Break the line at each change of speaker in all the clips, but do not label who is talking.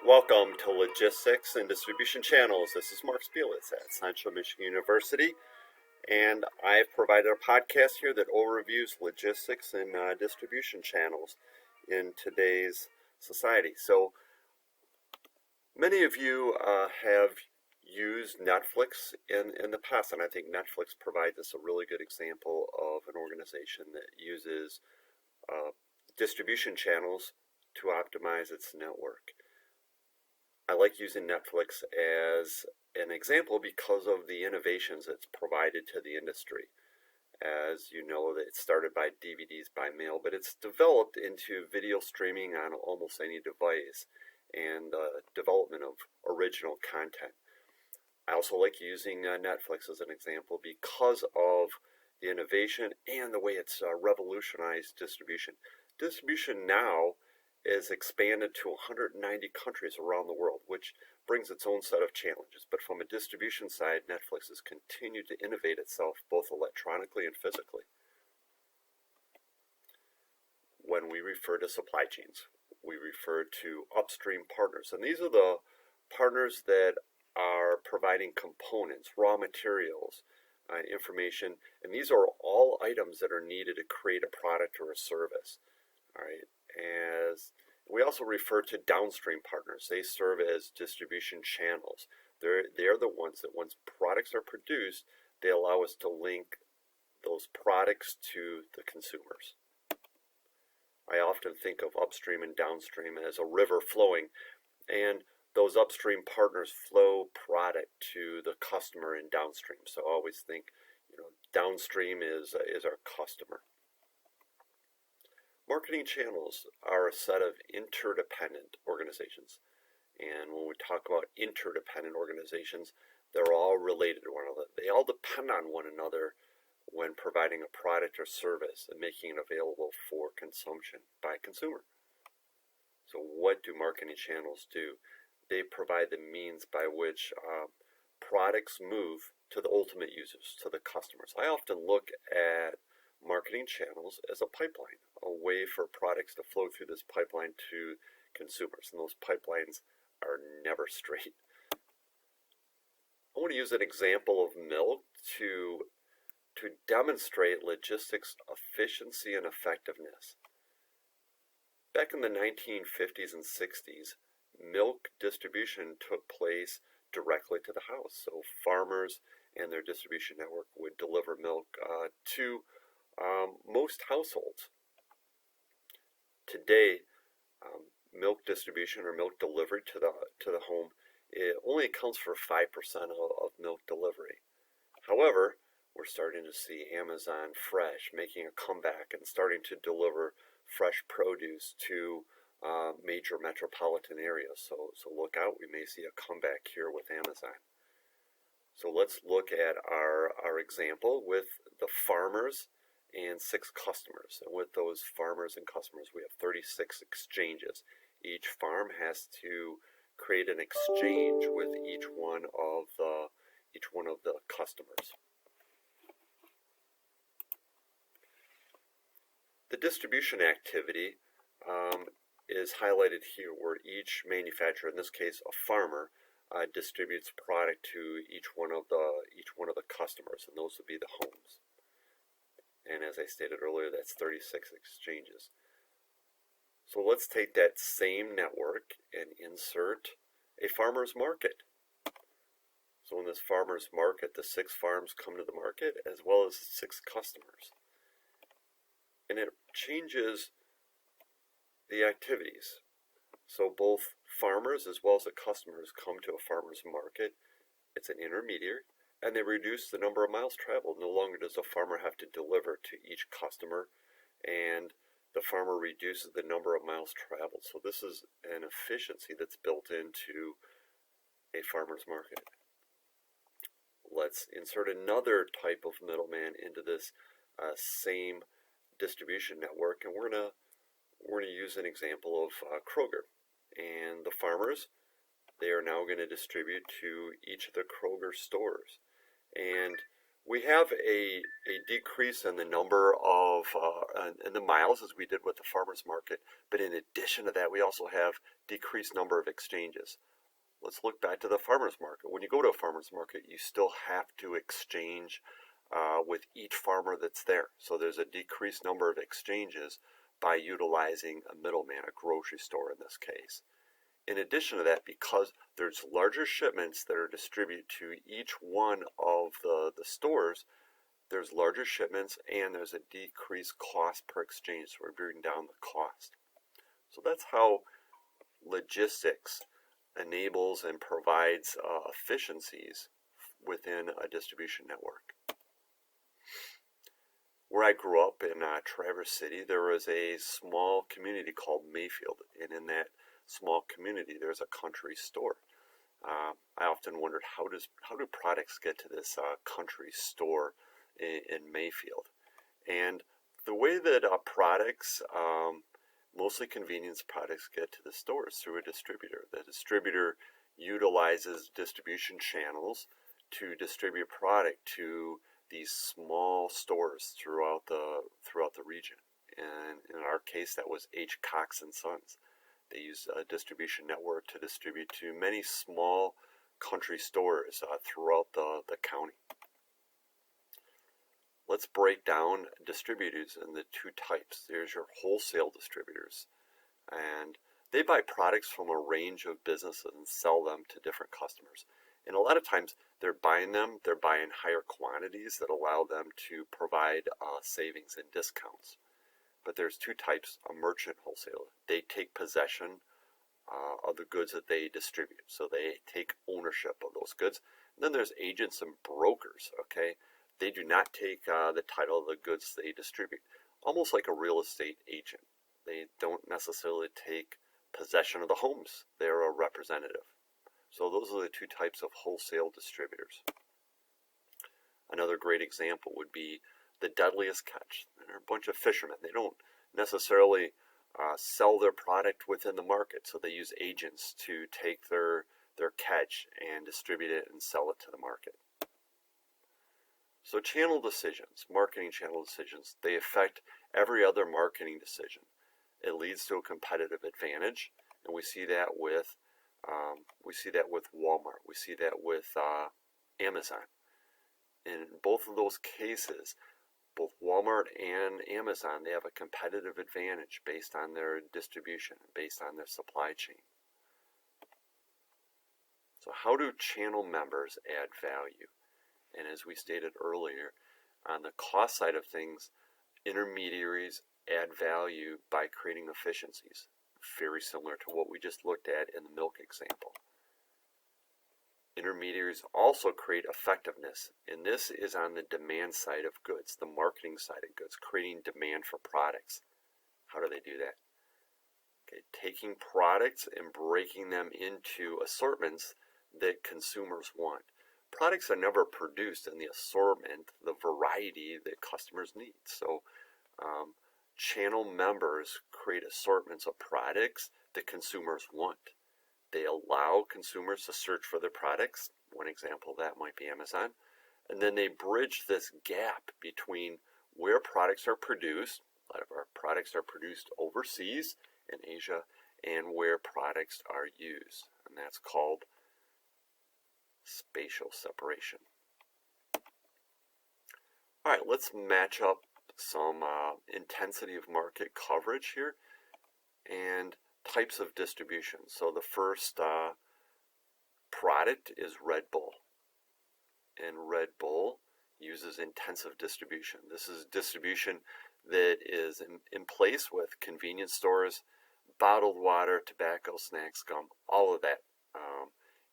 Welcome to Logistics and Distribution Channels. This is Mark Spielitz at Central Michigan University, and I've provided a podcast here that overviews logistics and distribution channels in today's society. So many of you have used Netflix in the past, and I think Netflix provides us a really good example of an organization that uses distribution channels to optimize its network. I like using Netflix as an example because of the innovations it's provided to the industry. As you know, it started by DVDs by mail, but it's developed into video streaming on almost any device and the development of original content. I also like using Netflix as an example because of the innovation and the way it's revolutionized distribution. Distribution now is expanded to 190 countries around the world, which brings its own set of challenges. But from a distribution side, Netflix has continued to innovate itself both electronically and physically. When we refer to supply chains, we refer to upstream partners. And these are the partners that are providing components, raw materials, information. And these are all items that are needed to create a product or a service. All right. As we also refer to downstream partners. They serve as distribution channels. They're the ones that once products are produced, they allow us to link those products to the consumers. I often think of upstream and downstream as a river flowing, and those upstream partners flow product to the customer in downstream. So I always think, downstream is our customer. Marketing channels are a set of interdependent organizations. And when we talk about interdependent organizations, they're all related to one another. They all depend on one another when providing a product or service and making it available for consumption by a consumer. So what do marketing channels do? They provide the means by which products move to the ultimate users, to the customers. I often look at marketing channels as a pipeline, a way for products to flow through this pipeline to consumers, and those pipelines are never straight. I want to use an example of milk to demonstrate logistics efficiency and effectiveness. Back in the 1950s and 60s, milk distribution took place directly to the house. So farmers and their distribution network would deliver milk to most households. Today, milk distribution or milk delivery to the home, it only accounts for 5% of milk delivery. However, we're starting to see Amazon Fresh making a comeback and starting to deliver fresh produce to major metropolitan areas. So look out, we may see a comeback here with Amazon. So let's look at our example with the farmers and 6 customers. And with those farmers and customers, we have 36 exchanges. Each farm has to create an exchange with each one of the customers. The distribution activity is highlighted here, where each manufacturer, in this case a farmer, distributes product to each one of the customers, and those would be the homes. And as I stated earlier, that's 36 exchanges. So let's take that same network and insert a farmer's market. So in this farmer's market, the 6 farms come to the market as well as 6 customers. And it changes the activities. So both farmers as well as the customers come to a farmer's market. It's an intermediary. And they reduce the number of miles traveled. No longer does the farmer have to deliver to each customer, and the farmer reduces the number of miles traveled. So this is an efficiency that's built into a farmer's market. Let's insert another type of middleman into this same distribution network, and we're gonna use an example of Kroger. And the farmers, they are now going to distribute to each of the Kroger stores. And We have a decrease in the number of in the miles as we did with the farmers market, but in addition to that, we also have decreased number of exchanges. Let's look back to the farmers market. When you go to a farmers market, you still have to exchange with each farmer that's there. So there's a decreased number of exchanges by utilizing a middleman, a grocery store in this case. In addition to that, because there's larger shipments that are distributed to each one of the stores, there's larger shipments and there's a decreased cost per exchange. So we're bringing down the cost. So that's how logistics enables and provides efficiencies within a distribution network. Where I grew up in Traverse City, there was a small community called Mayfield, and in that small community, there's a country store. I often wondered how do products get to this country store in Mayfield, and the way that products, mostly convenience products, get to the stores through a distributor. The distributor utilizes distribution channels to distribute product to these small stores throughout the region. And in our case, that was H. Cox and Sons. They used a distribution network to distribute to many small country stores throughout the county. Let's break down distributors into two types. There's your wholesale distributors, and they buy products from a range of businesses and sell them to different customers. And a lot of times they're buying higher quantities that allow them to provide savings and discounts. But there's two types. A merchant wholesaler, they take possession of the goods that they distribute. So they take ownership of those goods. And then there's agents and brokers, okay? They do not take the title of the goods they distribute. Almost like a real estate agent. They don't necessarily take possession of the homes. They're a representative. So those are the two types of wholesale distributors. Another great example would be the Deadliest Catch. They're a bunch of fishermen. They don't necessarily sell their product within the market, so they use agents to take their catch and distribute it and sell it to the market. So channel decisions, marketing channel decisions, they affect every other marketing decision. It leads to a competitive advantage, and we see that with Walmart. We see that with Amazon. In both of those cases, both Walmart and Amazon, they have a competitive advantage based on their distribution, based on their supply chain. So how do channel members add value? And as we stated earlier, on the cost side of things, intermediaries add value by creating efficiencies, very similar to what we just looked at in the milk example. Intermediaries also create effectiveness, and this is on the demand side of goods, the marketing side of goods, creating demand for products. How do they do that? Okay, taking products and breaking them into assortments that consumers want. Products are never produced in the assortment, the variety that customers need. So channel members create assortments of products that consumers want. They allow consumers to search for their products. One example of that might be Amazon. And then they bridge this gap between where products are produced. A lot of our products are produced overseas in Asia, and where products are used. And that's called spatial separation. All right, let's match up some intensity of market coverage here and types of distribution. So the first product is Red Bull, and Red Bull uses intensive distribution. This is distribution that is in place with convenience stores, bottled water, tobacco, snacks, gum. All of that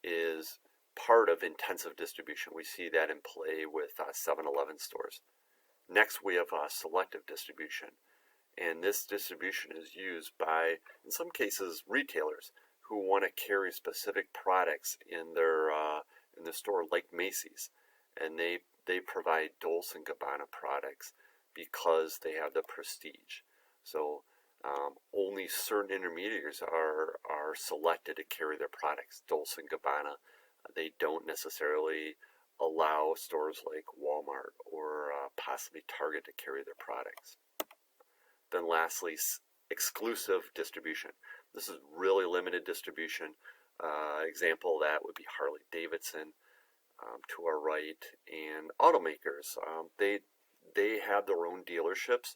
is part of intensive distribution. We see that in play with 7-Eleven stores. Next, we have selective distribution. And this distribution is used by, in some cases, retailers who want to carry specific products in their store, like Macy's, and they provide Dolce & Gabbana products because they have the prestige. So only certain intermediaries are selected to carry their products. Dolce & Gabbana, they don't necessarily allow stores like Walmart or possibly Target to carry their products. Then lastly, exclusive distribution. This is really limited distribution. Example of that would be Harley Davidson to our right, and automakers. They have their own dealerships,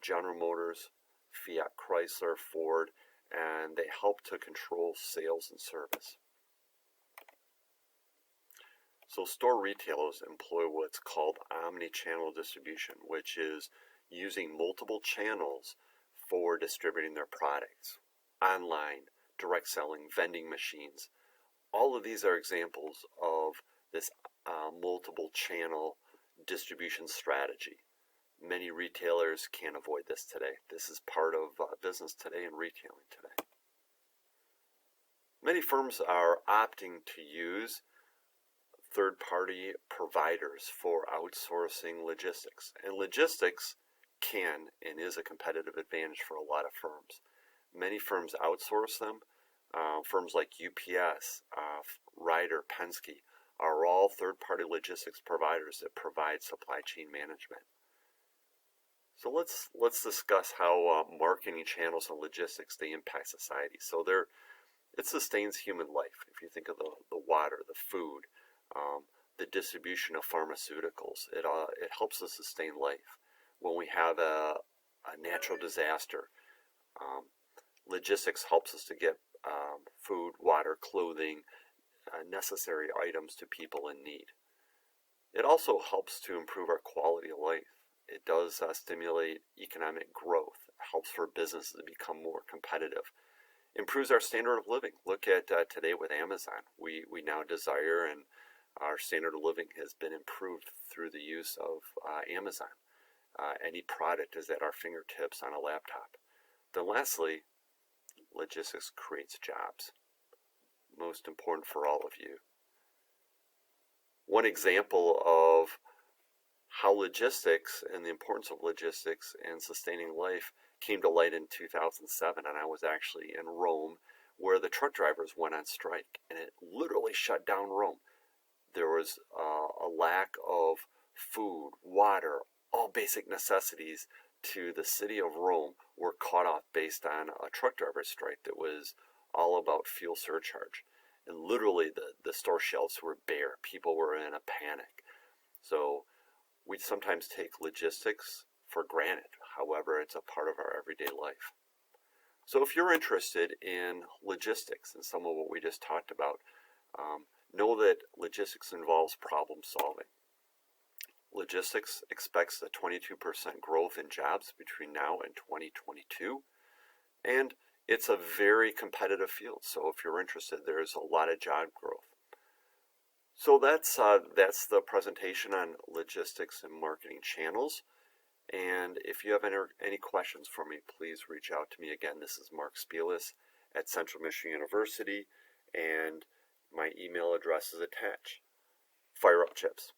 General Motors, Fiat Chrysler, Ford, and they help to control sales and service. So store retailers employ what's called omni-channel distribution, which is using multiple channels for distributing their products. Online, direct selling, vending machines. All of these are examples of this multiple channel distribution strategy. Many retailers can't avoid this today. This is part of business today and retailing today. Many firms are opting to use third-party providers for outsourcing logistics. And logistics can and is a competitive advantage for a lot of firms. Many firms outsource them. Firms like UPS, Ryder, Penske are all third-party logistics providers that provide supply chain management. So let's discuss how marketing channels and logistics, they impact society. So it sustains human life. If you think of the water, the food, the distribution of pharmaceuticals, it helps us sustain life. When we have a natural disaster, logistics helps us to get food, water, clothing, necessary items to people in need. It also helps to improve our quality of life. It does stimulate economic growth, helps for businesses to become more competitive, improves our standard of living. Look at today with Amazon. We now desire, and our standard of living has been improved through the use of Amazon. Any product is at our fingertips on a laptop. Then lastly, logistics creates jobs. Most important for all of you. One example of how logistics and the importance of logistics and sustaining life came to light in 2007, and I was actually in Rome, where the truck drivers went on strike, and it literally shut down Rome. There was a lack of food, water, all basic necessities to the city of Rome were cut off based on a truck driver strike that was all about fuel surcharge. And literally the store shelves were bare. People were in a panic. So we sometimes take logistics for granted. However, it's a part of our everyday life. So if you're interested in logistics and some of what we just talked about, know that logistics involves problem solving. Logistics expects a 22% growth in jobs between now and 2022, and it's a very competitive field. So if you're interested, there's a lot of job growth. So that's the presentation on logistics and marketing channels. And if you have any questions for me, please reach out to me. Again, this is Mark Spielis at Central Michigan University, and my email address is attached. Fire up, Chips.